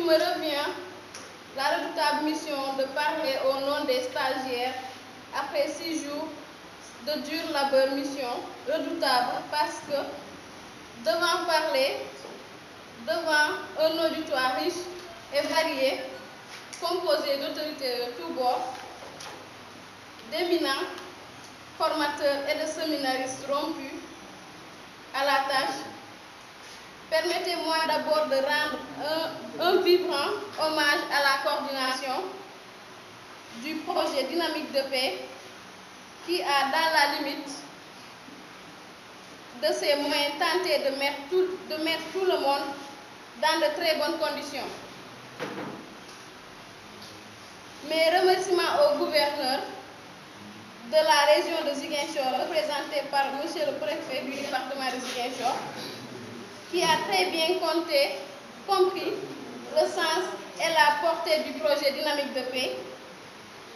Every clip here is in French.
me revient la redoutable mission de parler au nom des stagiaires après 6 jours de dur labeur, mission redoutable parce que devant parler devant un auditoire riche et varié, composé d'autorités de tous bords, d'éminents formateurs et de séminaristes rompus à la tâche, permettez-moi d'abord de rendre un vibrant hommage à la coordination du projet Dynamique de paix qui a, dans la limite de ses moyens, tenté de mettre tout le monde dans de très bonnes conditions. Mes remerciements au gouverneur de la région de Ziguinchor, représenté par M. le préfet du département de Ziguinchor, qui a très bien compris le sens et la portée du projet Dynamique de paix.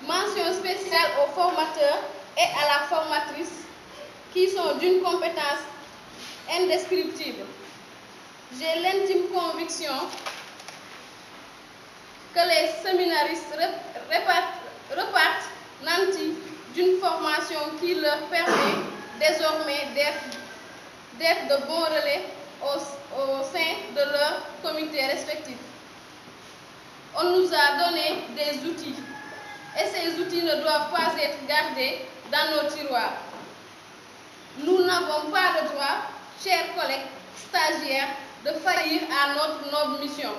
Mention spéciale aux formateurs et à la formatrice qui sont d'une compétence indescriptible. J'ai l'intime conviction que les séminaristes repartent nantis d'une formation qui leur permet désormais d'être de bons relais au sein de leur comité respectif. On nous a donné des outils et ces outils ne doivent pas être gardés dans nos tiroirs. Nous n'avons pas le droit, chers collègues stagiaires, de faillir à notre noble mission.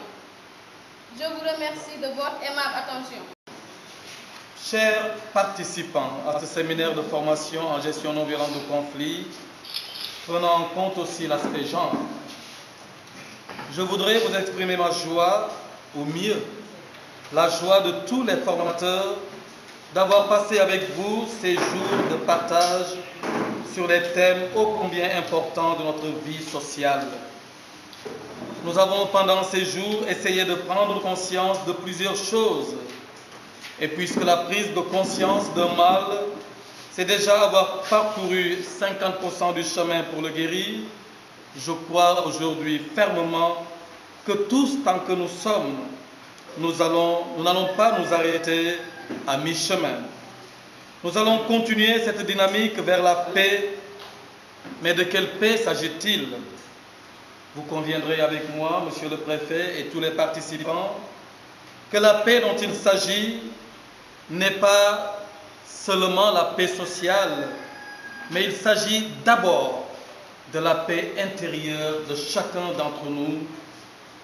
Je vous remercie de votre aimable attention. Chers participants à ce séminaire de formation en gestion non violente de conflits, prenant en compte aussi l'aspect genre, je voudrais vous exprimer ma joie, ou mieux, la joie de tous les formateurs d'avoir passé avec vous ces jours de partage sur les thèmes ô combien importants de notre vie sociale. Nous avons pendant ces jours essayé de prendre conscience de plusieurs choses. Et puisque la prise de conscience d'un mal, c'est déjà avoir parcouru 50% du chemin pour le guérir, je crois aujourd'hui fermement que tous, tant que nous sommes, nous n'allons pas nous arrêter à mi-chemin. Nous allons continuer cette dynamique vers la paix. Mais de quelle paix s'agit-il? Vous conviendrez avec moi, Monsieur le Préfet et tous les participants, que la paix dont il s'agit n'est pas seulement la paix sociale, mais il s'agit d'abord de la paix intérieure de chacun d'entre nous,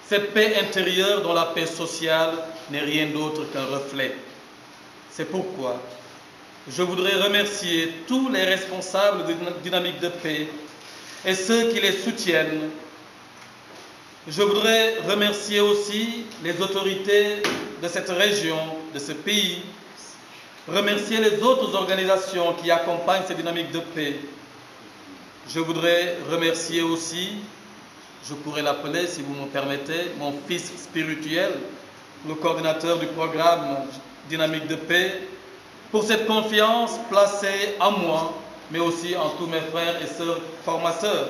cette paix intérieure dont la paix sociale n'est rien d'autre qu'un reflet. C'est pourquoi je voudrais remercier tous les responsables de Dynamique de paix et ceux qui les soutiennent. Je voudrais remercier aussi les autorités de cette région, de ce pays, remercier les autres organisations qui accompagnent ces dynamiques de paix. Je voudrais remercier aussi, je pourrais l'appeler si vous me permettez, mon fils spirituel, le coordinateur du programme Dynamique de paix, pour cette confiance placée en moi, mais aussi en tous mes frères et sœurs formateurs,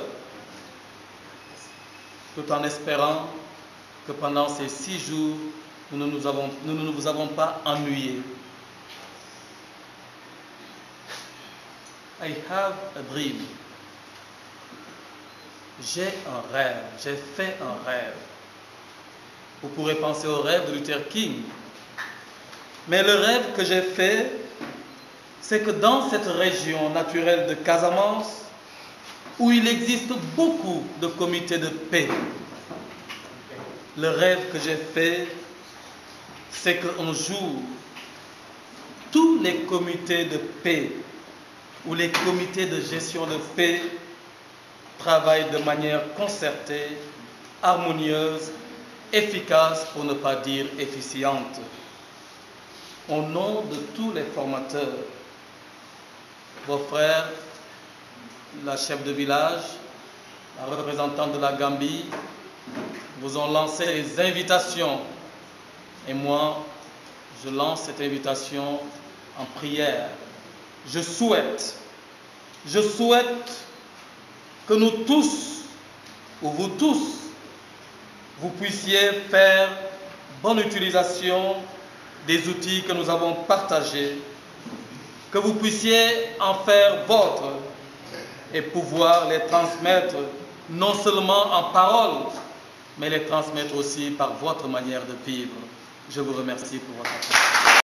tout en espérant que pendant ces 6 jours, nous ne vous avons pas ennuyés. I have a dream. J'ai un rêve, j'ai fait un rêve. Vous pourrez penser au rêve de Luther King. Mais le rêve que j'ai fait, c'est que dans cette région naturelle de Casamance, où il existe beaucoup de comités de paix, le rêve que j'ai fait, c'est qu'un jour, tous les comités de paix ou les comités de gestion de paix travaillent de manière concertée, harmonieuse, efficace, pour ne pas dire efficiente. Au nom de tous les formateurs, vos frères, la chef de village, la représentante de la Gambie, vous ont lancé les invitations. Et moi, je lance cette invitation en prière. Je souhaite que nous tous, ou vous tous, vous puissiez faire bonne utilisation des outils que nous avons partagés, que vous puissiez en faire vôtre et pouvoir les transmettre non seulement en paroles, mais les transmettre aussi par votre manière de vivre. Je vous remercie pour votre attention.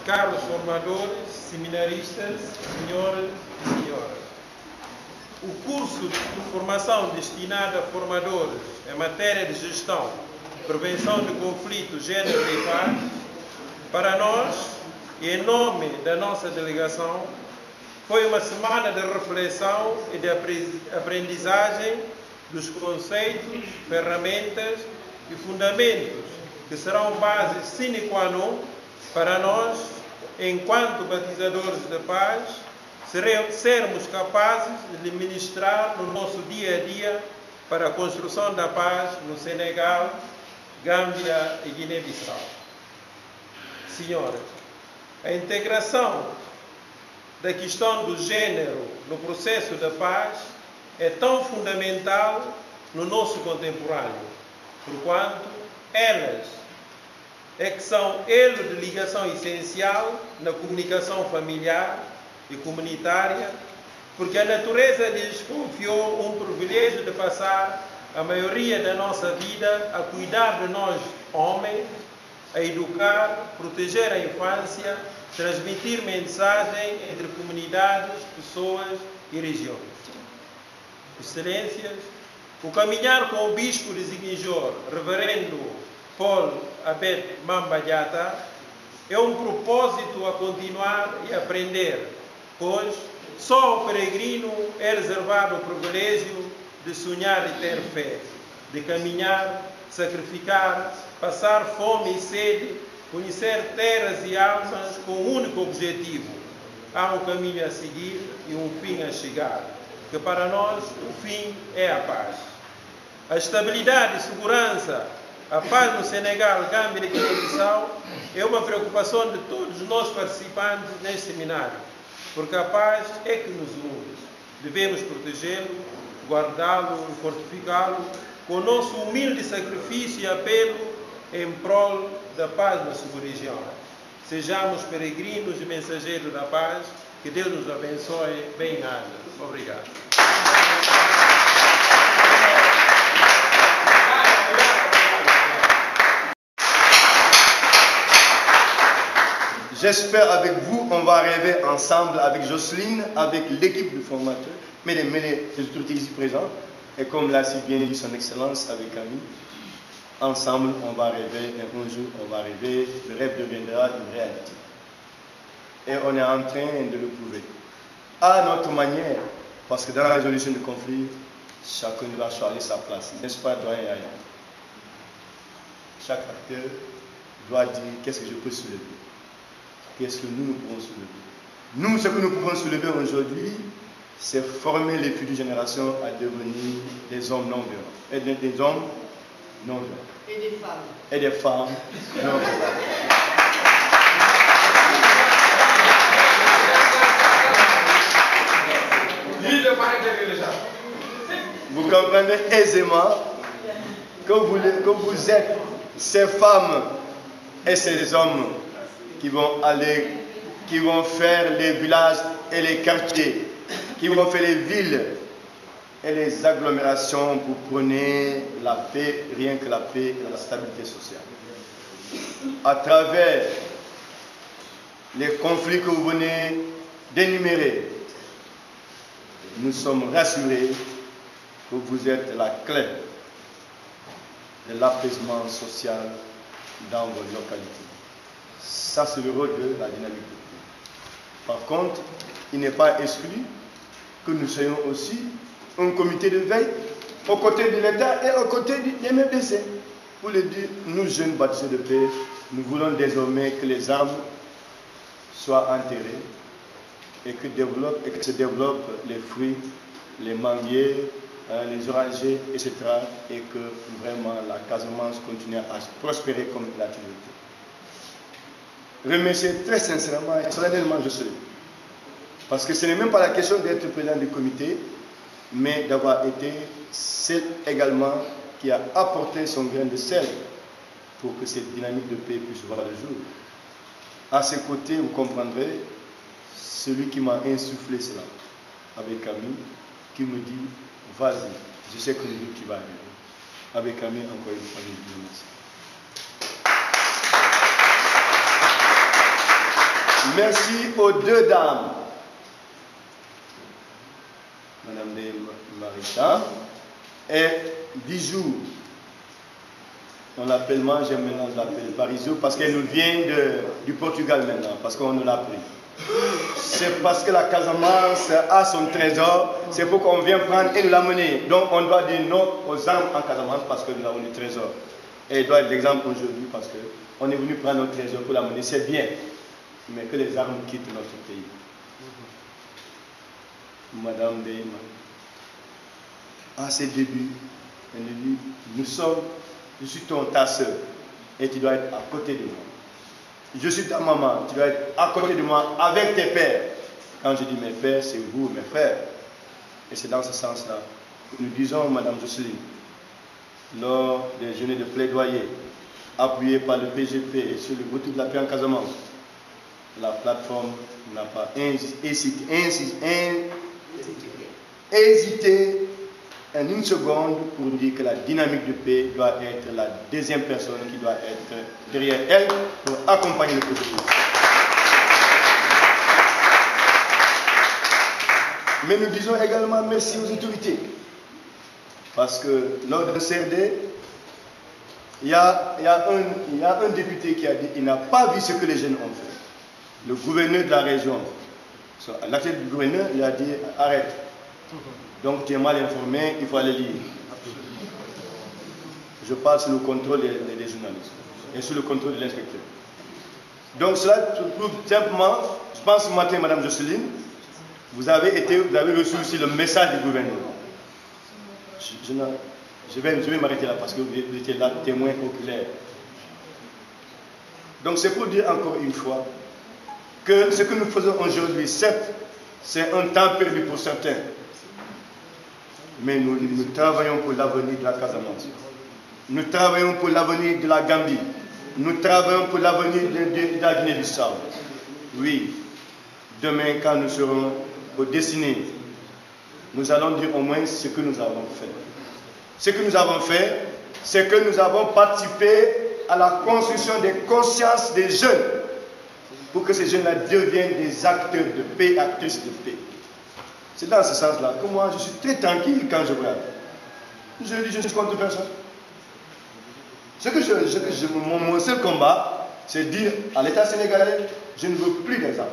Caros formadores, seminaristas, senhoras e senhores, o curso de formação destinado a formadores em matéria de gestão, prevenção de conflitos, gênero e paz, para nós, e em nome da nossa delegação, foi uma semana de reflexão e de aprendizagem dos conceitos, ferramentas e fundamentos que serão base sine qua non para nós, enquanto batizadores de paz, sermos capazes de ministrar no nosso dia a dia para a construção da paz no Senegal, Gâmbia e Guiné-Bissau. Senhoras, a integração da questão do gênero no processo da paz é tão fundamental no nosso contemporâneo, porquanto elas é que são elo de ligação essencial na comunicação familiar e comunitária, porque a natureza lhes confiou um privilégio de passar a maioria da nossa vida a cuidar de nós, homens, a educar, proteger a infância, transmitir mensagem entre comunidades, pessoas e regiões. Excelências, o caminhar com o Bispo de Ziguinchor, Reverendo Paul Abed Mamba Diatta, é um propósito a continuar e aprender, pois só ao peregrino é reservado o privilégio de sonhar e ter fé, de caminhar, sacrificar, passar fome e sede, conhecer terras e almas com um único objetivo. Há um caminho a seguir e um fim a chegar, que para nós o fim é a paz. A estabilidade e segurança, a paz no Senegal, Gâmbia e Guiné-Bissau é uma preocupação de todos nós participantes neste seminário, porque a paz é que nos une. Devemos protegê-lo, guardá-lo e fortificá-lo com o nosso humilde sacrifício e apelo em prol da paz na sua região. Sejamos peregrinos e mensageiros da paz. Que Deus nos abençoe. Bem-aja. Obrigado. J'espère avec vous, on va arriver ensemble avec Jocelyne, avec l'équipe de formateurs, mais les autorités ici présentes, et comme l'a si bien dit son Excellence avec Camille, ensemble on va rêver, et un jour on va rêver, le rêve deviendra une réalité. Et on est en train de le prouver. À notre manière, parce que dans la résolution du conflit, chacun doit choisir sa place. N'est-ce pas, doyen Yaya? Chaque acteur doit dire qu'est-ce que je peux soulever. Qu'est-ce que nous pouvons soulever? Nous, ce que nous pouvons soulever aujourd'hui, c'est former les futures générations à devenir des hommes non-violents. Et des hommes non-violents. Et des femmes. Et des femmes non-violentes. Vous comprenez aisément que vous êtes ces femmes et ces hommes qui vont faire les villages et les quartiers, qui vont faire les villes et les agglomérations pour prôner la paix, rien que la paix et la stabilité sociale. À travers les conflits que vous venez d'énumérer, nous sommes rassurés que vous êtes la clé de l'apaisement social dans vos localités. Ça, c'est le rôle de la dynamique. Par contre, il n'est pas exclu que nous soyons aussi un comité de veille aux côtés de l'État et aux côtés des MFDC. Pour le dire, nous, jeunes bâtisseurs de paix, nous voulons désormais que les armes soient enterrées et que se développent les fruits, les manguiers, les orangers, etc. Et que vraiment la Casamance continue à prospérer comme il a toujours été. Remercier très sincèrement et solennellement Jocelyne. Parce que ce n'est même pas la question d'être président du comité, mais d'avoir été celle également qui a apporté son grain de sel pour que cette dynamique de paix puisse voir le jour. À ses côtés, vous comprendrez, celui qui m'a insufflé cela, avec Camille, qui me dit, vas-y, je sais que le jour tu vas arriver. Avec Camille, encore une fois, je vous remercie. Merci aux deux dames, Madame Marita et Bijou. On l'appelle moi, j'aime maintenant l'appeler Parisou parce qu'elle nous vient du Portugal maintenant, parce qu'on nous l'a pris. C'est parce que la Casamance a son trésor, c'est pour qu'on vienne prendre et nous l'amener. Donc on doit dire non aux armes en Casamance parce que nous avons du trésor. Et il doit être l'exemple aujourd'hui parce qu'on est venu prendre notre trésor pour l'amener. C'est bien, mais que les armes quittent notre pays. Madame Deyma, à ses débuts, elle nous dit, je suis ta soeur et tu dois être à côté de moi. Je suis ta maman, tu dois être à côté de moi avec tes pères. Quand je dis mes pères, c'est vous, mes frères. Et c'est dans ce sens-là que nous disons, Madame Jocelyne, lors des journées de plaidoyer appuyées par le PGP et sur le retour de la paix en Casamance, la plateforme n'a pas hésité en une seconde pour dire que la dynamique de paix doit être la deuxième personne qui doit être derrière elle pour accompagner le processus. Mais nous disons également merci aux autorités. Parce que lors d'un CRD, il y a un député qui a dit qu'il n'a pas vu ce que les jeunes ont fait. Le gouverneur de la région, à la tête du gouverneur, il a dit arrête. Donc tu es mal informé, il faut aller lire. Je parle sous le contrôle des journalistes et sous le contrôle de l'inspecteur. Donc cela prouve simplement, je pense ce matin, Madame Jocelyne, vous avez reçu aussi le message du gouverneur. Je vais m'arrêter là parce que vous étiez là, témoin oculaire. Donc c'est pour dire encore une fois que ce que nous faisons aujourd'hui, certes, c'est un temps perdu pour certains. Mais nous travaillons pour l'avenir de la Casamance. Nous travaillons pour l'avenir de la Gambie. Nous travaillons pour l'avenir de la Guinée-Bissau. Oui, demain, quand nous serons au destiné, nous allons dire au moins ce que nous avons fait. Ce que nous avons fait, c'est que nous avons participé à la construction des consciences des jeunes pour que ces jeunes-là deviennent des acteurs de paix, actrices de paix. C'est dans ce sens-là que moi, je suis très tranquille quand je regarde. Je dis, je suis contre personne. Mon seul combat, c'est dire à l'État sénégalais, je ne veux plus des armes.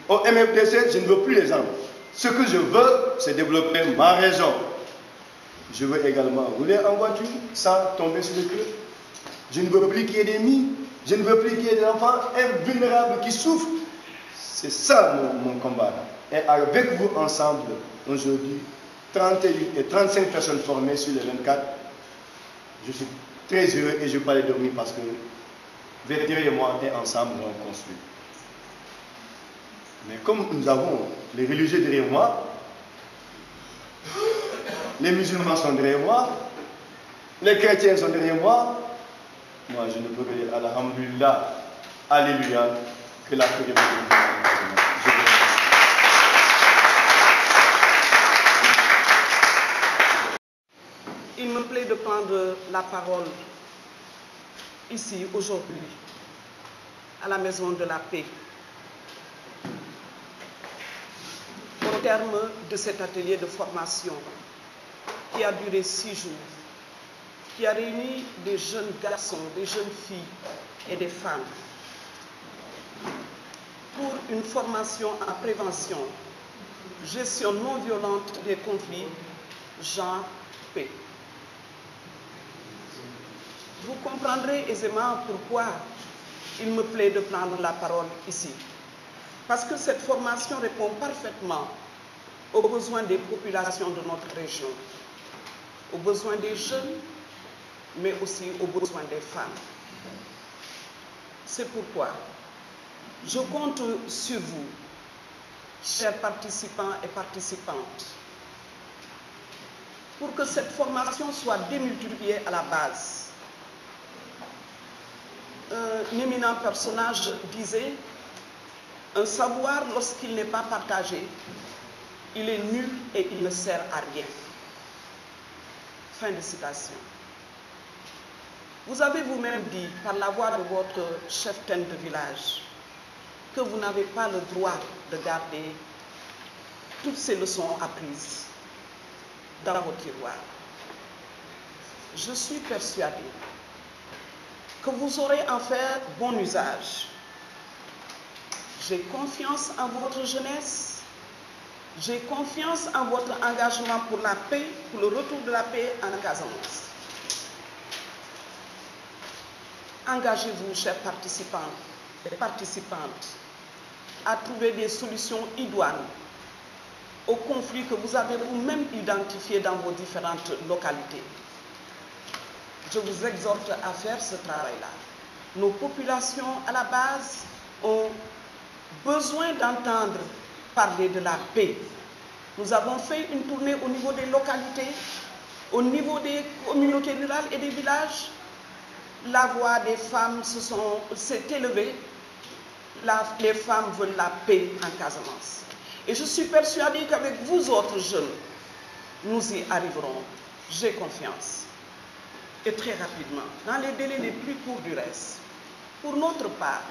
Au MFDC, je ne veux plus les armes. Ce que je veux, c'est développer ma région. Je veux également rouler en voiture sans tomber sur le cœur. Je ne veux plus qu'il y ait des mines. Je ne veux plus qu'il y ait des enfants invulnérables qui souffrent. C'est ça mon combat. Et avec vous ensemble, aujourd'hui, 31 et 35 personnes formées sur les 24, je suis très heureux et je ne vais pas les dormir parce que derrière moi et ensemble, nous allons construire. Mais comme nous avons les religieux derrière moi, les musulmans sont derrière moi, les chrétiens sont derrière moi, moi je ne peux que dire Alhamdulillah, Alléluia, que la paix est. Il me plaît de prendre la parole ici, aujourd'hui, à la Maison de la Paix, au terme de cet atelier de formation qui a duré 6 jours, qui a réuni des jeunes garçons, des jeunes filles et des femmes pour une formation en prévention, gestion non violente des conflits, genre paix. Vous comprendrez aisément pourquoi il me plaît de prendre la parole ici. Parce que cette formation répond parfaitement aux besoins des populations de notre région, aux besoins des jeunes, mais aussi aux besoins des femmes. C'est pourquoi je compte sur vous, chers participants et participantes, pour que cette formation soit démultipliée à la base. un éminent personnage disait, un savoir, lorsqu'il n'est pas partagé, il est nul et il ne sert à rien. Fin de citation. Vous avez vous-même dit, par la voix de votre cheftaine de village, que vous n'avez pas le droit de garder toutes ces leçons apprises dans vos tiroirs. Je suis persuadée que vous aurez en faire bon usage. J'ai confiance en votre jeunesse, j'ai confiance en votre engagement pour la paix, pour le retour de la paix en Casamance. Engagez-vous, chers participants et participantes, à trouver des solutions idoines aux conflits que vous avez vous-même identifiés dans vos différentes localités. Je vous exhorte à faire ce travail-là. Nos populations, à la base, ont besoin d'entendre parler de la paix. Nous avons fait une tournée au niveau des localités, au niveau des communautés rurales et des villages. La voix des femmes s'est élevée. Les femmes veulent la paix en Casamance. Et je suis persuadée qu'avec vous autres jeunes, nous y arriverons. J'ai confiance. Et très rapidement, dans les délais les plus courts du reste. Pour notre part,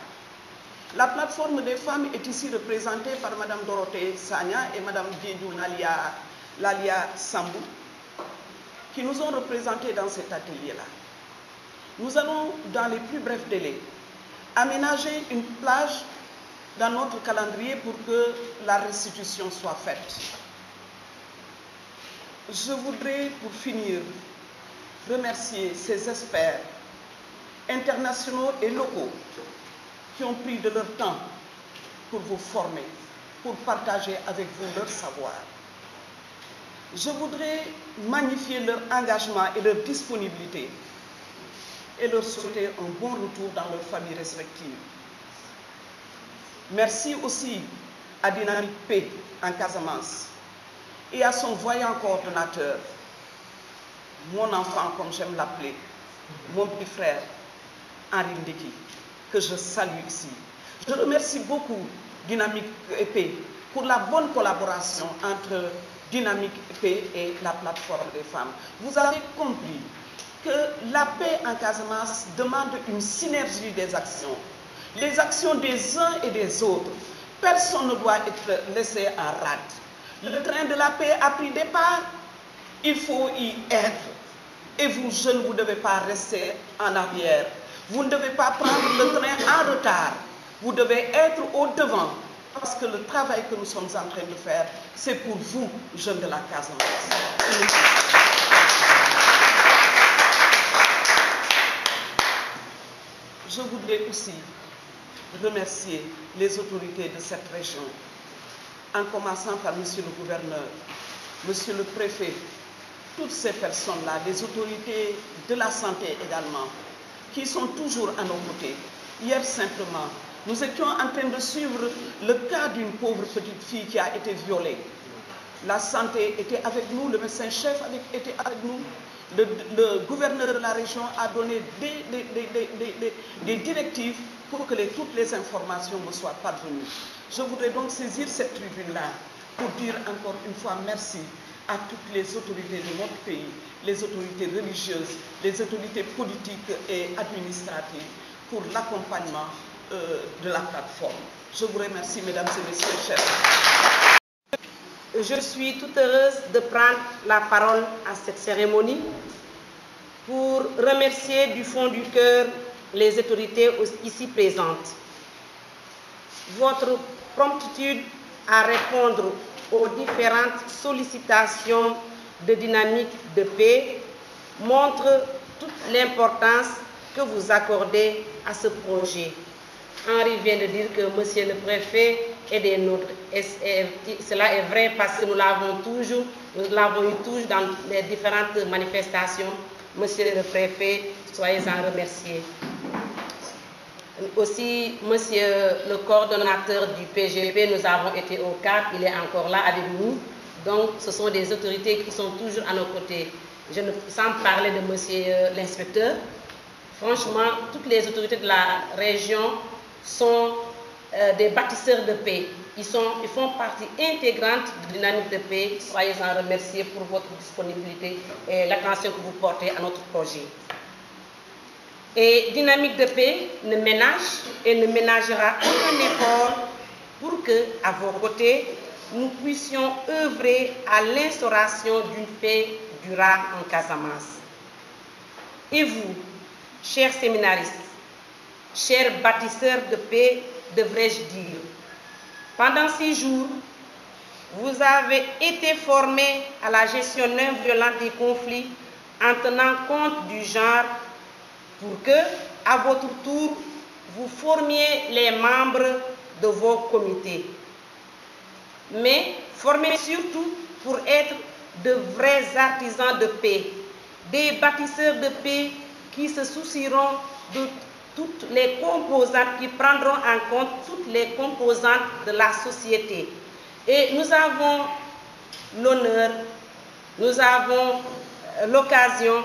la plateforme des femmes est ici représentée par Mme Dorothée Sagna et Mme Diédou Lalia Sambou, qui nous ont représentés dans cet atelier-là. Nous allons, dans les plus brefs délais, aménager une plage dans notre calendrier pour que la restitution soit faite. Je voudrais, pour finir, remercier ces experts internationaux et locaux qui ont pris de leur temps pour vous former, pour partager avec vous leur savoir. Je voudrais magnifier leur engagement et leur disponibilité et leur souhaiter un bon retour dans leurs familles respectives. Merci aussi à Dynamique Paix en Casamance et à son voyant coordonnateur, mon enfant comme j'aime l'appeler, mon petit frère, Henri Ndeki, que je salue ici. Je remercie beaucoup Dynamique Paix pour la bonne collaboration entre Dynamique Paix et la plateforme des femmes. Vous avez compris que la paix en Casamance demande une synergie des actions. Les actions des uns et des autres. Personne ne doit être laissé en rade. Le train de la paix a pris départ. Il faut y être. Et vous, jeunes, vous ne devez pas rester en arrière. Vous ne devez pas prendre le train en retard. Vous devez être au devant. Parce que le travail que nous sommes en train de faire, c'est pour vous, jeunes de la Casamance. Je voudrais aussi remercier les autorités de cette région, en commençant par Monsieur le gouverneur, Monsieur le préfet, toutes ces personnes-là, les autorités de la santé également, qui sont toujours à nos côtés. Hier simplement, nous étions en train de suivre le cas d'une pauvre petite fille qui a été violée. La santé était avec nous, le médecin-chef était avec nous. Le gouverneur de la région a donné des directives pour que toutes les informations me soient parvenues. Je voudrais donc saisir cette tribune-là pour dire encore une fois merci à toutes les autorités de notre pays, les autorités religieuses, les autorités politiques et administratives pour l'accompagnement de la plateforme. Je vous remercie, mesdames et messieurs, chers. Je suis toute heureuse de prendre la parole à cette cérémonie pour remercier du fond du cœur les autorités ici présentes. Votre promptitude à répondre aux différentes sollicitations de Dynamique de Paix montre toute l'importance que vous accordez à ce projet. Henri vient de dire que Monsieur le Préfet est des nôtres. Et cela est vrai parce que nous l'avons eu toujours dans les différentes manifestations. Monsieur le Préfet, soyez-en remerciés. Aussi, Monsieur le coordonnateur du PGP, nous avons été au CAP, il est encore là avec nous. Donc, ce sont des autorités qui sont toujours à nos côtés. Sans parler de Monsieur l'inspecteur, Franchement, toutes les autorités de la région sont des bâtisseurs de paix. Ils font partie intégrante de la dynamique de paix. Soyez-en remerciés pour votre disponibilité et l'attention que vous portez à notre projet. Et Dynamique de paix ne ménage et ne ménagera aucun effort pour que, à vos côtés, nous puissions œuvrer à l'instauration d'une paix durable en Casamance. Et vous, chers séminaristes, chers bâtisseurs de paix, devrais-je dire, pendant 6 jours, vous avez été formés à la gestion non violente des conflits en tenant compte du genre pour que, à votre tour, vous formiez les membres de vos comités. Mais formez surtout pour être de vrais artisans de paix, des bâtisseurs de paix qui se soucieront de toutes les composantes, qui prendront en compte toutes les composantes de la société. Et nous avons l'honneur, nous avons l'occasion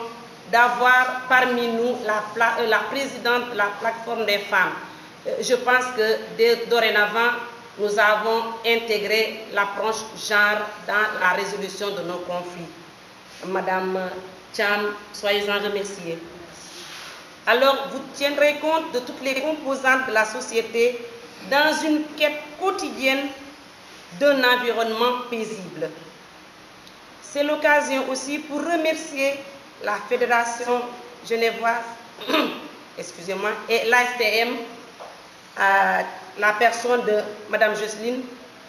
d'avoir parmi nous la présidente de la plateforme des femmes. Je pense que dorénavant, nous avons intégré l'approche genre dans la résolution de nos conflits. Madame Cham, soyez-en remerciée. Alors, vous tiendrez compte de toutes les composantes de la société dans une quête quotidienne d'un environnement paisible. C'est l'occasion aussi pour remercier la Fédération genevoise, excusez-moi, et l'ASTM, la personne de Madame Jocelyne,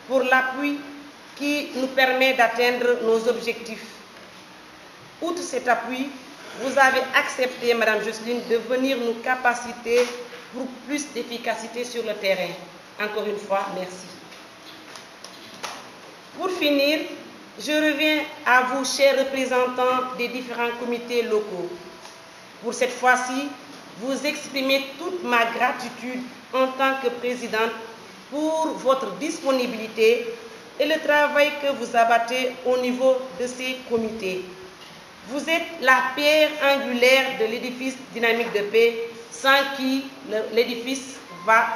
pour l'appui qui nous permet d'atteindre nos objectifs. Outre cet appui, vous avez accepté, Madame Jocelyne, de venir nous capaciter pour plus d'efficacité sur le terrain. Encore une fois, merci. Pour finir, je reviens à vous, chers représentants des différents comités locaux. Pour cette fois-ci, vous exprimez toute ma gratitude en tant que présidente pour votre disponibilité et le travail que vous abattez au niveau de ces comités. Vous êtes la pierre angulaire de l'édifice Dynamique de paix, sans qui l'édifice va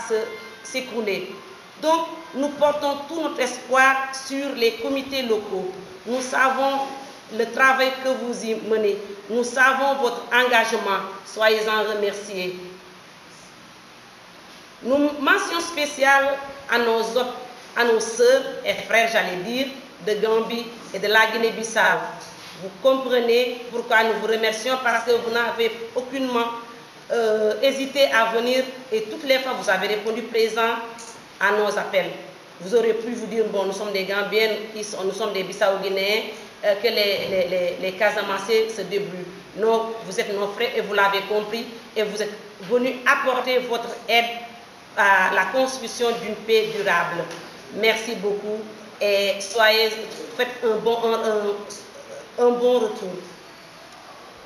s'écrouler. Donc, nous portons tout notre espoir sur les comités locaux. Nous savons le travail que vous y menez. Nous savons votre engagement. Soyez-en remerciés. Nous mention spéciale à nos sœurs et frères, j'allais dire, de Gambie et de la Guinée-Bissau. Vous comprenez pourquoi nous vous remercions, parce que vous n'avez aucunement hésité à venir et toutes les fois vous avez répondu présent à nos appels. Vous auriez pu vous dire, bon, nous sommes des Gambiennes, nous sommes des Bissau-Guinéens, que les Casamassés se débrouillent. Non, vous êtes nos frères et vous l'avez compris et vous êtes venus apporter votre aide à la construction d'une paix durable. Merci beaucoup et faites un bon retour.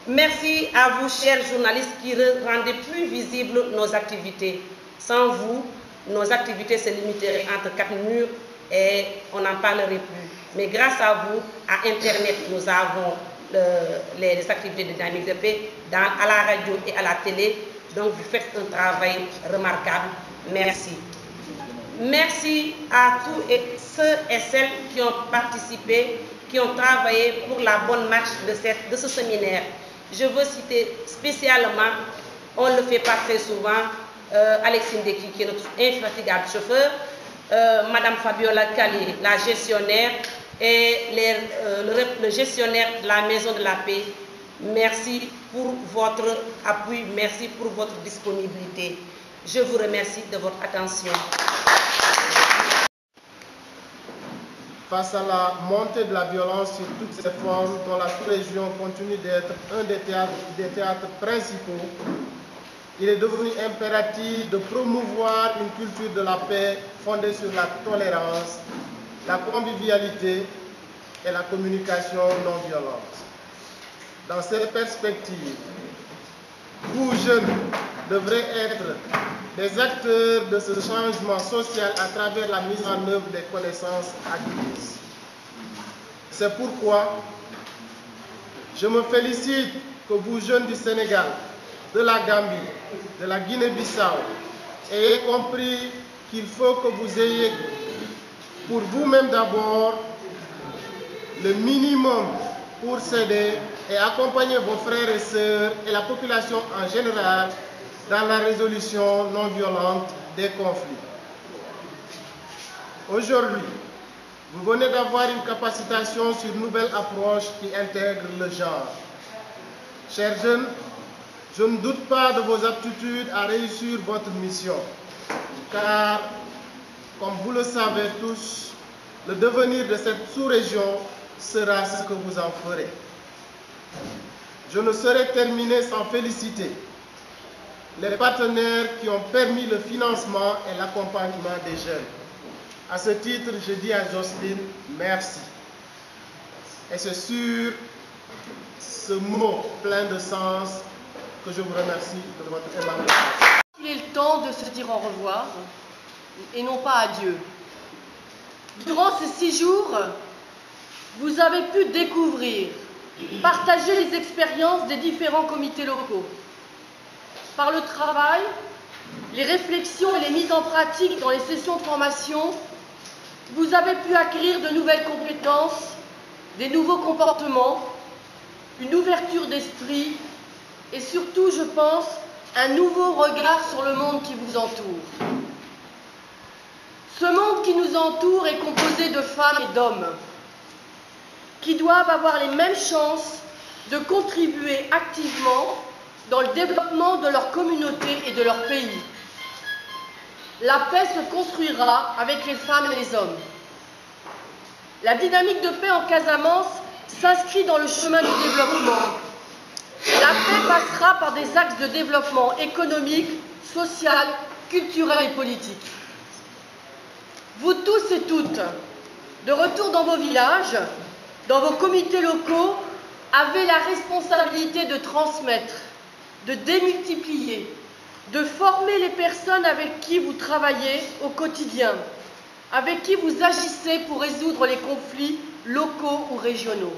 Merci à vous, chers journalistes, qui rendez plus visibles nos activités. Sans vous, nos activités se limiteraient entre 4 murs et on n'en parlerait plus. Mais grâce à vous, à Internet, nous avons les activités de Dynamique de paix à la radio et à la télé. Donc, vous faites un travail remarquable. Merci. Merci à tous ceux et celles qui ont participé, qui ont travaillé pour la bonne marche de ce séminaire. Je veux citer spécialement, on ne le fait pas très souvent, Alexine Deki, qui est notre infatigable chauffeur, Madame Fabiola Kali, la gestionnaire, et le gestionnaire de la Maison de la Paix. Merci pour votre appui, merci pour votre disponibilité. Je vous remercie de votre attention. Face à la montée de la violence sur toutes ses formes, dont la sous-région continue d'être un des théâtres principaux, il est devenu impératif de promouvoir une culture de la paix fondée sur la tolérance, la convivialité et la communication non violente. Dans cette perspective, vous, jeunes, devrez être des acteurs de ce changement social à travers la mise en œuvre des connaissances acquises. C'est pourquoi je me félicite que vous, jeunes du Sénégal, de la Gambie, de la Guinée-Bissau, ayez compris qu'il faut que vous ayez pour vous-même d'abord le minimum pour s'aider et accompagner vos frères et sœurs et la population en général dans la résolution non violente des conflits. Aujourd'hui, vous venez d'avoir une capacitation sur une nouvelle approche qui intègre le genre. Chers jeunes, je ne doute pas de vos aptitudes à réussir votre mission, car, comme vous le savez tous, le devenir de cette sous-région sera ce que vous en ferez. Je ne saurais terminer sans féliciter les partenaires qui ont permis le financement et l'accompagnement des jeunes. À ce titre, je dis à Jocelyne, merci. Et c'est sur ce mot plein de sens que je vous remercie de votre aimable. Il est le temps de se dire au revoir et non pas adieu. Durant ces 6 jours, vous avez pu découvrir, partager les expériences des différents comités locaux. Par le travail, les réflexions et les mises en pratique dans les sessions de formation, vous avez pu acquérir de nouvelles compétences, des nouveaux comportements, une ouverture d'esprit et surtout, je pense, un nouveau regard sur le monde qui vous entoure. Ce monde qui nous entoure est composé de femmes et d'hommes qui doivent avoir les mêmes chances de contribuer activement dans le développement de leur communauté et de leur pays. La paix se construira avec les femmes et les hommes. La dynamique de paix en Casamance s'inscrit dans le chemin du développement. La paix passera par des axes de développement économique, social, culturel et politique. Vous tous et toutes, de retour dans vos villages, dans vos comités locaux, avez la responsabilité de transmettre, de démultiplier, de former les personnes avec qui vous travaillez au quotidien, avec qui vous agissez pour résoudre les conflits locaux ou régionaux.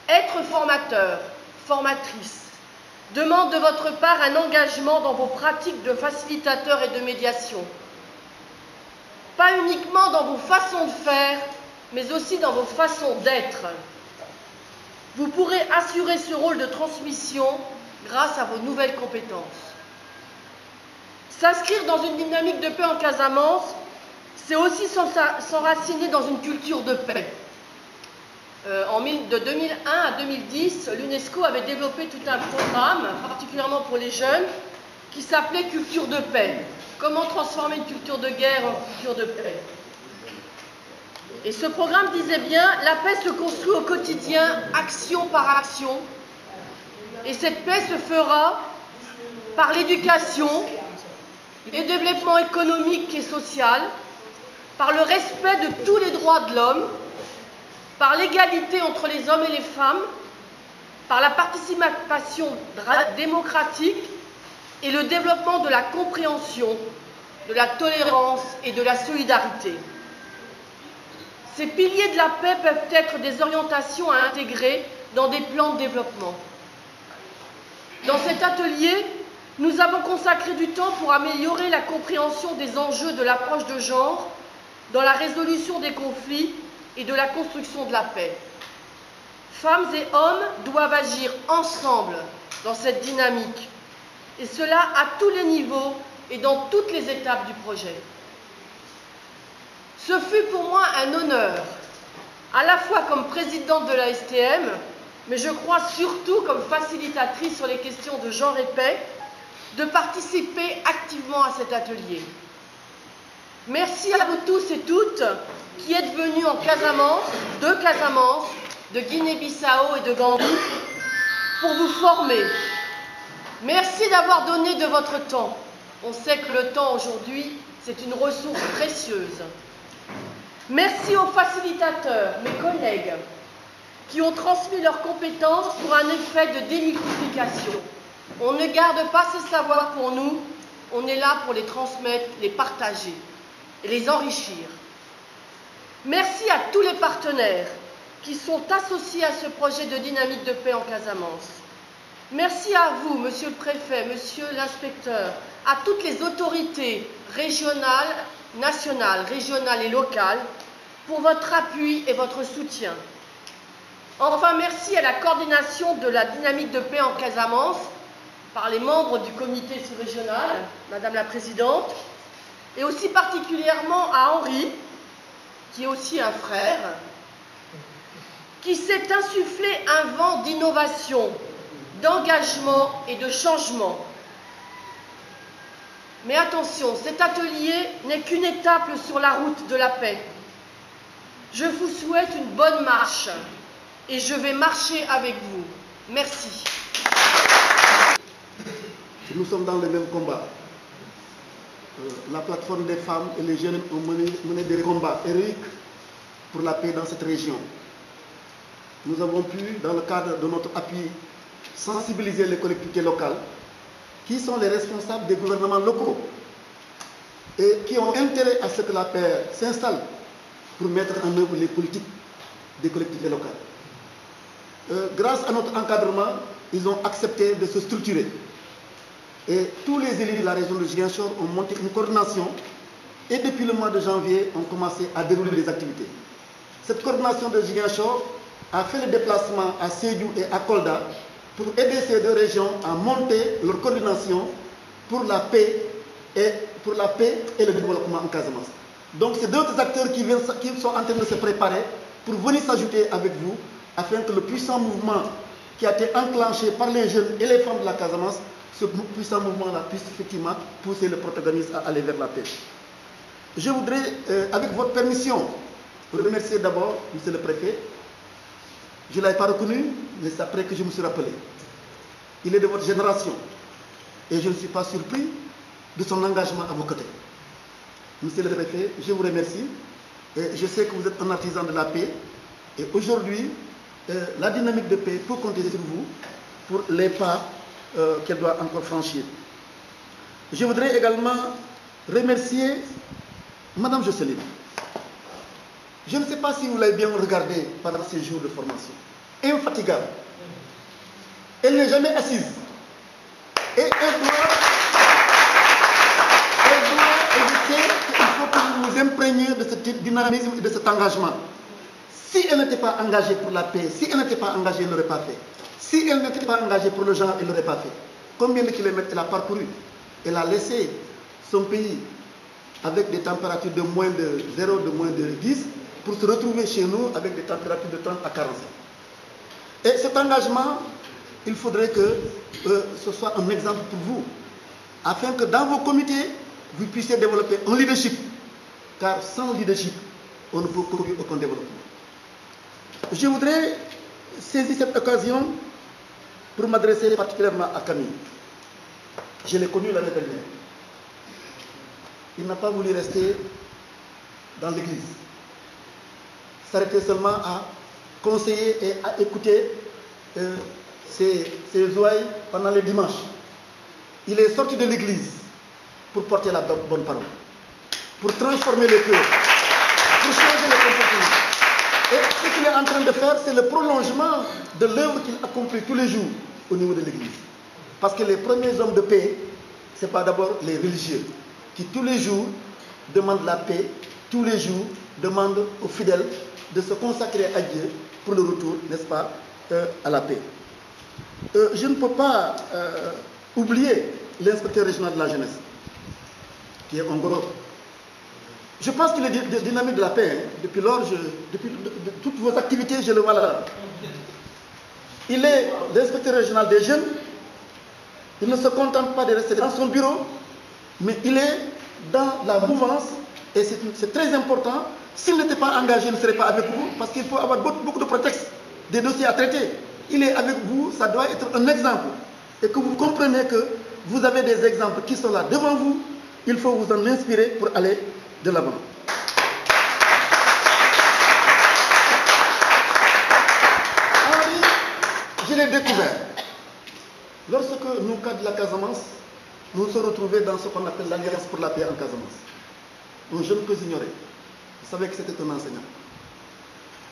Être formateur, formatrice, demande de votre part un engagement dans vos pratiques de facilitateur et de médiation. Pas uniquement dans vos façons de faire, mais aussi dans vos façons d'être. Vous pourrez assurer ce rôle de transmission grâce à vos nouvelles compétences. S'inscrire dans une dynamique de paix en Casamance, c'est aussi s'enraciner dans une culture de paix. De 2001 à 2010, l'UNESCO avait développé tout un programme, particulièrement pour les jeunes, qui s'appelait Culture de paix. Comment transformer une culture de guerre en culture de paix. Et ce programme disait bien, la paix se construit au quotidien, action par action. Et cette paix se fera par l'éducation, le développement économique et social, par le respect de tous les droits de l'homme, par l'égalité entre les hommes et les femmes, par la participation démocratique et le développement de la compréhension, de la tolérance et de la solidarité. Ces piliers de la paix peuvent être des orientations à intégrer dans des plans de développement. Dans cet atelier, nous avons consacré du temps pour améliorer la compréhension des enjeux de l'approche de genre dans la résolution des conflits et de la construction de la paix. Femmes et hommes doivent agir ensemble dans cette dynamique, et cela à tous les niveaux et dans toutes les étapes du projet. Ce fut pour moi un honneur, à la fois comme présidente de la STM, mais je crois surtout comme facilitatrice sur les questions de genre et paix, de participer activement à cet atelier. Merci à vous tous et toutes qui êtes venus en Casamance, de Guinée-Bissau et de Gambie, pour vous former. Merci d'avoir donné de votre temps. On sait que le temps aujourd'hui, c'est une ressource précieuse. Merci aux facilitateurs, mes collègues, qui ont transmis leurs compétences pour un effet de démultiplication. On ne garde pas ces savoirs pour nous, on est là pour les transmettre, les partager et les enrichir. Merci à tous les partenaires qui sont associés à ce projet de dynamique de paix en Casamance. Merci à vous, Monsieur le Préfet, Monsieur l'Inspecteur, à toutes les autorités régionales, nationales, régionales et locales pour votre appui et votre soutien. Enfin, merci à la coordination de la dynamique de paix en Casamance par les membres du comité sous-régional, Madame la Présidente, et aussi particulièrement à Henri, qui est aussi un frère, qui s'est insufflé un vent d'innovation, d'engagement et de changement. Mais attention, cet atelier n'est qu'une étape sur la route de la paix. Je vous souhaite une bonne marche et je vais marcher avec vous. Merci. Nous sommes dans le même combat. La plateforme des femmes et les jeunes ont mené des combats héroïques pour la paix dans cette région. Nous avons pu, dans le cadre de notre appui, sensibiliser les collectivités locales qui sont les responsables des gouvernements locaux et qui ont intérêt à ce que la paix s'installe pour mettre en œuvre les politiques des collectivités locales. Grâce à notre encadrement, ils ont accepté de se structurer. Et tous les élus de la région de Ziguinchor ont monté une coordination et depuis le mois de janvier, ont commencé à dérouler des activités. Cette coordination de Ziguinchor a fait le déplacement à Sédhiou et à Kolda pour aider ces deux régions à monter leur coordination pour la paix et le développement en Casamance. Donc c'est d'autres acteurs qui sont en train de se préparer pour venir s'ajouter avec vous afin que le puissant mouvement qui a été enclenché par les jeunes et les femmes de la Casamance, ce puissant mouvement-là puisse effectivement pousser le protagoniste à aller vers la paix. Je voudrais, avec votre permission, remercier d'abord Monsieur le Préfet. Je ne l'avais pas reconnu, mais c'est après que je me suis rappelé. Il est de votre génération et je ne suis pas surpris de son engagement à vos côtés. Monsieur le Préfet, je vous remercie. Et je sais que vous êtes un artisan de la paix et aujourd'hui, la dynamique de paix peut compter sur vous pour les pas qu'elle doit encore franchir. Je voudrais également remercier Madame Jocelyne. Je ne sais pas si vous l'avez bien regardé pendant ces jours de formation. Infatigable. Elle n'est jamais assise. Et elle doit éviter qu'il faut que vous vous imprégniez de ce dynamisme et de cet engagement. Si elle n'était pas engagée pour la paix, si elle n'était pas engagée, elle ne l'aurait pas fait. Si elle n'était pas engagée pour le genre, elle ne l'aurait pas fait. Combien de kilomètres elle a parcouru? Elle a laissé son pays avec des températures de moins de 0, de moins de 10, pour se retrouver chez nous avec des températures de 30 à 45. Et cet engagement, il faudrait que ce soit un exemple pour vous, afin que dans vos comités, vous puissiez développer un leadership. Car sans leadership, on ne peut produire aucun développement. Je voudrais saisir cette occasion pour m'adresser particulièrement à Camille. Je l'ai connu l'année dernière. Il n'a pas voulu rester dans l'église. S'arrêter seulement à conseiller et à écouter ses ouailles pendant les dimanches. Il est sorti de l'église pour porter la bonne parole, pour transformer les cœurs, pour changer les comportements. Et ce qu'il est en train de faire, c'est le prolongement de l'œuvre qu'il accomplit tous les jours au niveau de l'église. Parce que les premiers hommes de paix, ce n'est pas d'abord les religieux, qui tous les jours demandent la paix, tous les jours demandent aux fidèles de se consacrer à Dieu pour le retour, n'est-ce pas, à la paix. Je ne peux pas oublier l'inspecteur régional de la jeunesse, qui est un gros. Je pense qu'il est dynamique de la paix. Hein. Depuis lors, depuis toutes vos activités, je le vois là. Il est l'inspecteur régional des jeunes. Il ne se contente pas de rester dans son bureau, mais il est dans la mouvance, et c'est très important. S'il n'était pas engagé, il ne serait pas avec vous, parce qu'il faut avoir beaucoup de prétextes, des dossiers à traiter. Il est avec vous, ça doit être un exemple. Et que vous comprenez que vous avez des exemples qui sont là devant vous, il faut vous en inspirer pour aller de l'avant. Henri, je l'ai découvert. Lorsque nous, cadres de la Casamance, nous nous sommes retrouvés dans ce qu'on appelle l'Alliance pour la paix en Casamance. Un jeune que j'ignorais. Je savais que c'était un enseignant.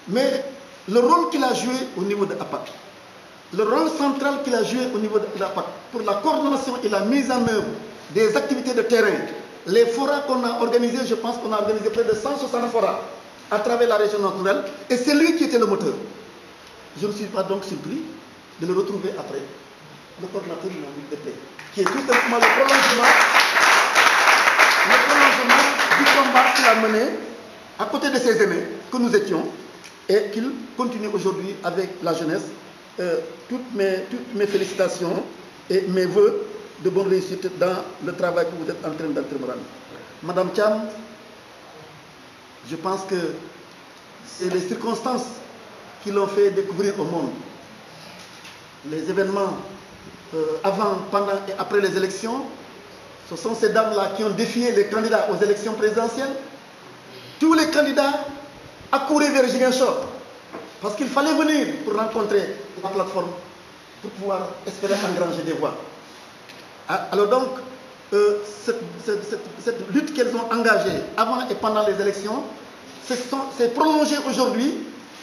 Mais le rôle qu'il a joué au niveau de APAC, le rôle central qu'il a joué au niveau de la PAC pour la coordination et la mise en œuvre des activités de terrain. Les forats qu'on a organisés, je pense qu'on a organisé près de 160 forats à travers la région naturelle, et c'est lui qui était le moteur. Je ne suis pas donc surpris de le retrouver après, le coordinateur dynamique de paix, qui est tout simplement le prolongement du combat qu'il a mené à côté de ses aînés que nous étions, et qu'il continue aujourd'hui avec la jeunesse. Toutes mes félicitations et mes voeux de bonne réussite dans le travail que vous êtes en train d'entreprendre. Madame Thiam, je pense que c'est les circonstances qui l'ont fait découvrir au monde. Les événements avant, pendant et après les élections, ce sont ces dames-là qui ont défié les candidats aux élections présidentielles. Tous les candidats accouraient vers Ziguinchor parce qu'il fallait venir pour rencontrer la plateforme pour pouvoir espérer engranger des voix. Alors donc, cette lutte qu'elles ont engagée avant et pendant les élections s'est prolongée aujourd'hui,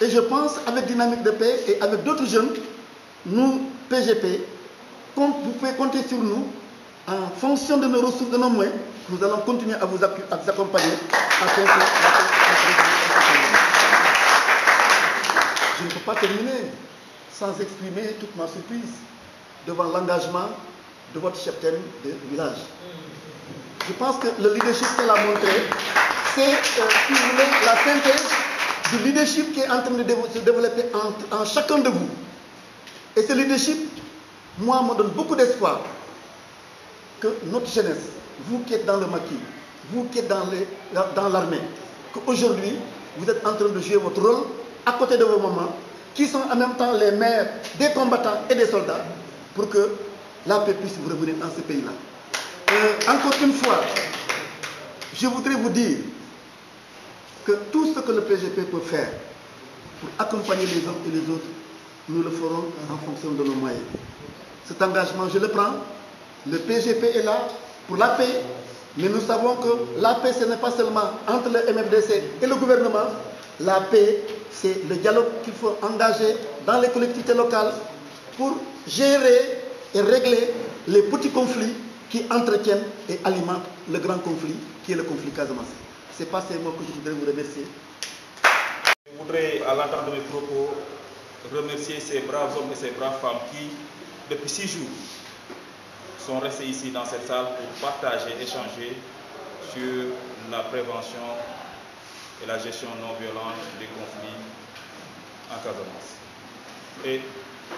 et je pense avec Dynamique de Paix et avec d'autres jeunes, nous, PGP, vous pouvez compter sur nous en fonction de nos ressources, de nos moyens. Nous allons continuer à vous accompagner afin que je ne peux pas terminer sans exprimer toute ma surprise devant l'engagement de votre cheptaine de village. Je pense que le leadership qu'elle a montré, c'est si vous voulez, la synthèse du leadership qui est en train de se développer en chacun de vous. Et ce leadership, moi, me donne beaucoup d'espoir que notre jeunesse, vous qui êtes dans le maquis, vous qui êtes dans l'armée, qu'aujourd'hui, vous êtes en train de jouer votre rôle à côté de vos mamans, qui sont en même temps les mères des combattants et des soldats, pour que la paix puisse vous revenir dans ce pays-là. Encore une fois, je voudrais vous dire que tout ce que le PGP peut faire pour accompagner les uns et les autres, nous le ferons en fonction de nos moyens. Cet engagement, je le prends. Le PGP est là pour la paix, mais nous savons que la paix, ce n'est pas seulement entre le MFDC et le gouvernement. La paix, c'est le dialogue qu'il faut engager dans les collectivités locales pour gérer et régler les petits conflits qui entretiennent et alimentent le grand conflit qui est le conflit Casamance. C'est pas ces mots que je voudrais vous remercier. Je voudrais, à l'entendre de mes propos, remercier ces braves hommes et ces braves femmes qui, depuis 6 jours, sont restés ici dans cette salle pour partager, échanger sur la prévention et la gestion non violente des conflits en Casamance et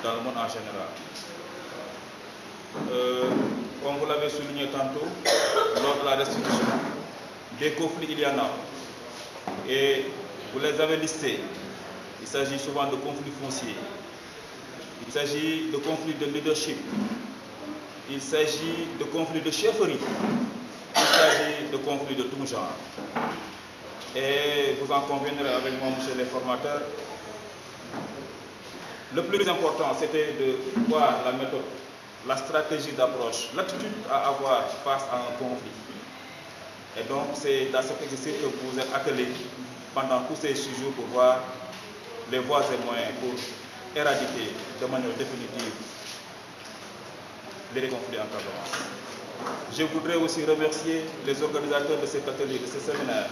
dans le monde en général. Comme vous l'avez souligné tantôt, lors de la restitution, des conflits il y en a. Et vous les avez listés. Il s'agit souvent de conflits fonciers. Il s'agit de conflits de leadership. Il s'agit de conflits de chefferie. Il s'agit de conflits de tout genre. Et vous en conviendrez avec moi, monsieur les formateurs, le plus important, c'était de voir la méthode, la stratégie d'approche, l'attitude à avoir face à un conflit. Et donc, c'est dans cet exercice que vous vous êtes attelés pendant tous ces 6 jours pour voir les voies et moyens pour éradiquer de manière définitive les conflits en Casamance. Je voudrais aussi remercier les organisateurs de cet atelier, de ce séminaire.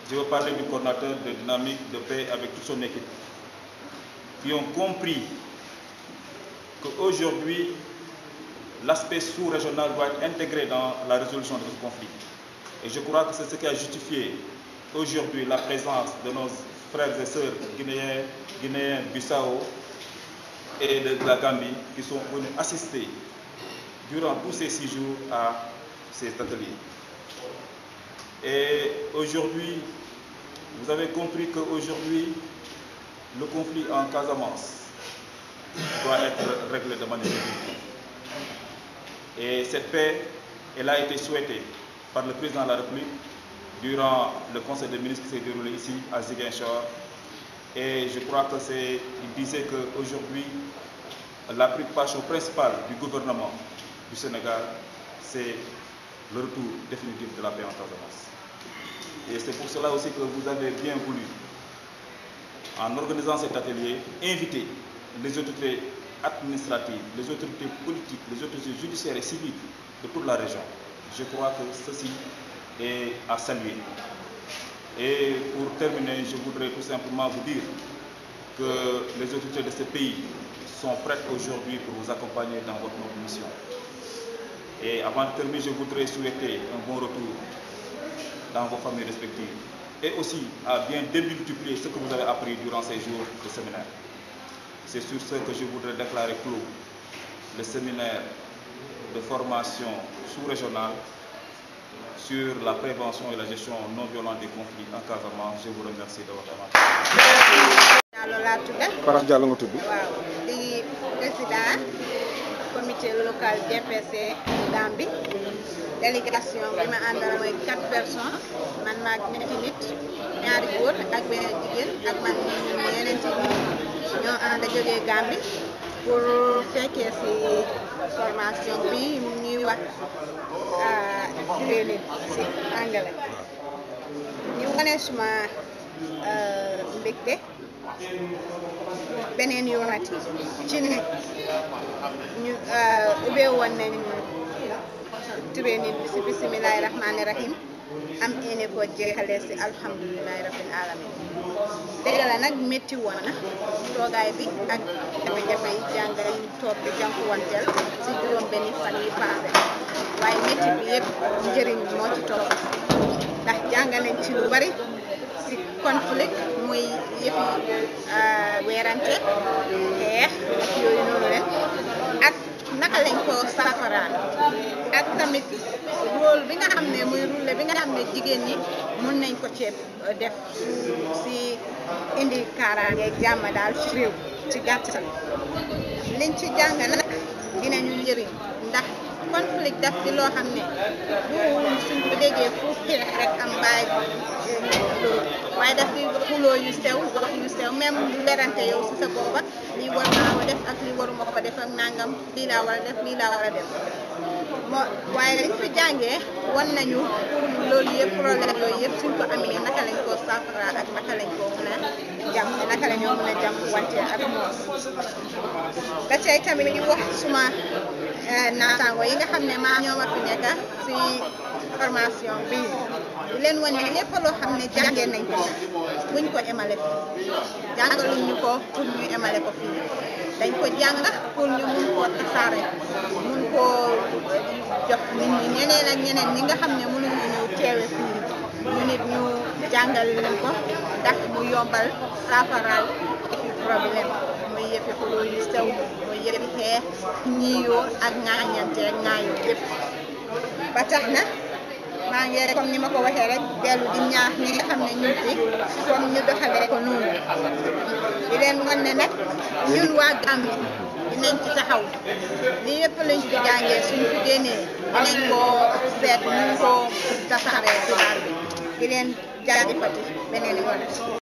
Je veux parler du coordinateur de Dynamique de Paix avec toute son équipe, qui ont compris qu'aujourd'hui, l'aspect sous-régional doit être intégré dans la résolution de ce conflit. Et je crois que c'est ce qui a justifié aujourd'hui la présence de nos frères et sœurs guinéens Bissau et de la Gambie qui sont venus assister durant tous ces 6 jours à ces ateliers. Et aujourd'hui, vous avez compris qu'aujourd'hui, le conflit en Casamance doit être réglé de manière définitive. Et cette paix, elle a été souhaitée par le président de la République durant le conseil des ministres qui s'est déroulé ici à Ziguinchor. Et je crois que il disait qu'aujourd'hui, la préoccupation principale du gouvernement du Sénégal, c'est le retour définitif de la paix en Casamance. Et c'est pour cela aussi que vous avez bien voulu, en organisant cet atelier, inviter les autorités administratives, les autorités politiques, les autorités judiciaires et civiles de toute la région. Je crois que ceci est à saluer. Et pour terminer, je voudrais tout simplement vous dire que les autorités de ce pays sont prêtes aujourd'hui pour vous accompagner dans votre noble mission. Et avant de terminer, je voudrais souhaiter un bon retour dans vos familles respectives et aussi à bien démultiplier ce que vous avez appris durant ces jours de séminaire. C'est sur ce que je voudrais déclarer clos le séminaire de formation sous-régionale sur la prévention et la gestion non violente des conflits en Casamance. Je vous remercie de votre attention. Faras Diallo nga tudd. waaw di président comité local DPC Gambie délégation bi ma àndal mooy 4 personnes man maag ñetti nit ñaari góor ak benn jigéen ak man ñeneen ci ñoo ànd jógee Gambie pour fekkee ci formation bi ñuy wax training ci anglais ñu wane suma mbégte beneen yoonati ci ne ñu ubbee woon nañ training bi ci bismillahi rahmani rahim am ene ko jeexalee ci alhamdulillahi rabbil alamin dëgg la nag métti woon na toogaay bi ak jafe-jafe yi jàngale yi toog di jànkuwanteel ci juróom benni fan yi passé waaye métti bi yëpp njëriñ moo ci topp ndax jàngal nañ ci lu bari ci conflit muy yëfi weerante xeex ak yooyu noonu leen ak naka lañ ko saafaraan ak tamit rôle bi nga xam ne muy rôle bi nga xam ne jigéen ñi mun nañ ko ceeb def ci indi kaaraange jàmm daal ci réew ci gàttal liñ ci jàng nag dinañu njëriñ ndax conflit daf di loo xam ne bu suñ ko déggee fu xeex rek am baay waaye daf di xuloo yu sew wax yu sew même lu werante yow si sa booba lii war naa ko def ak lii waruma ko def ak nangam lii laa war a def lii laa war a def moo waaye liñ fi jàngee wan nañu pour loolu yëpp problème yooyu yëpp suñ ko amee naka lañ koo saafara ak naka lañ koo mën a jàmm naka la ñoo mën a jàmm wante ak moom ba tey tamit di wax suma naataango yi nga xam ne maa ñoo ma fi nekk ci formation bi di leen wane lépp loo xam ne jàngee nañ ko buñ ko emale fii jàngaluñ ñu ko pour ñu emale ko fii dañ ko jàng pour ñu mun koo tasaare mun koo jox nit ñi ñeneen ak ñeneen ñi nga xam ne mënuñu ñëw teewe fii ñu nit ñu jàngal leen ko ndax mu yombal saafaraal problème muy yëfi xuloo yu sew muy yëfi xeex ñiiyoo ak ŋaañante ak ŋaayoo yëpp ba tax na maa ngi comme ni ma ko waxee rek dellu di ñaax ñi nga xam ne ñu fi comme ñu doxalee ko noonu di leen wan ne nag ñun waa Gambie dinañ ci taxaw lii yëpp lañ fi jàngee suñ fi génnee dinañ koo seet ñu ko tasaaree xibaar bi di leen jaajëfati beneen yoon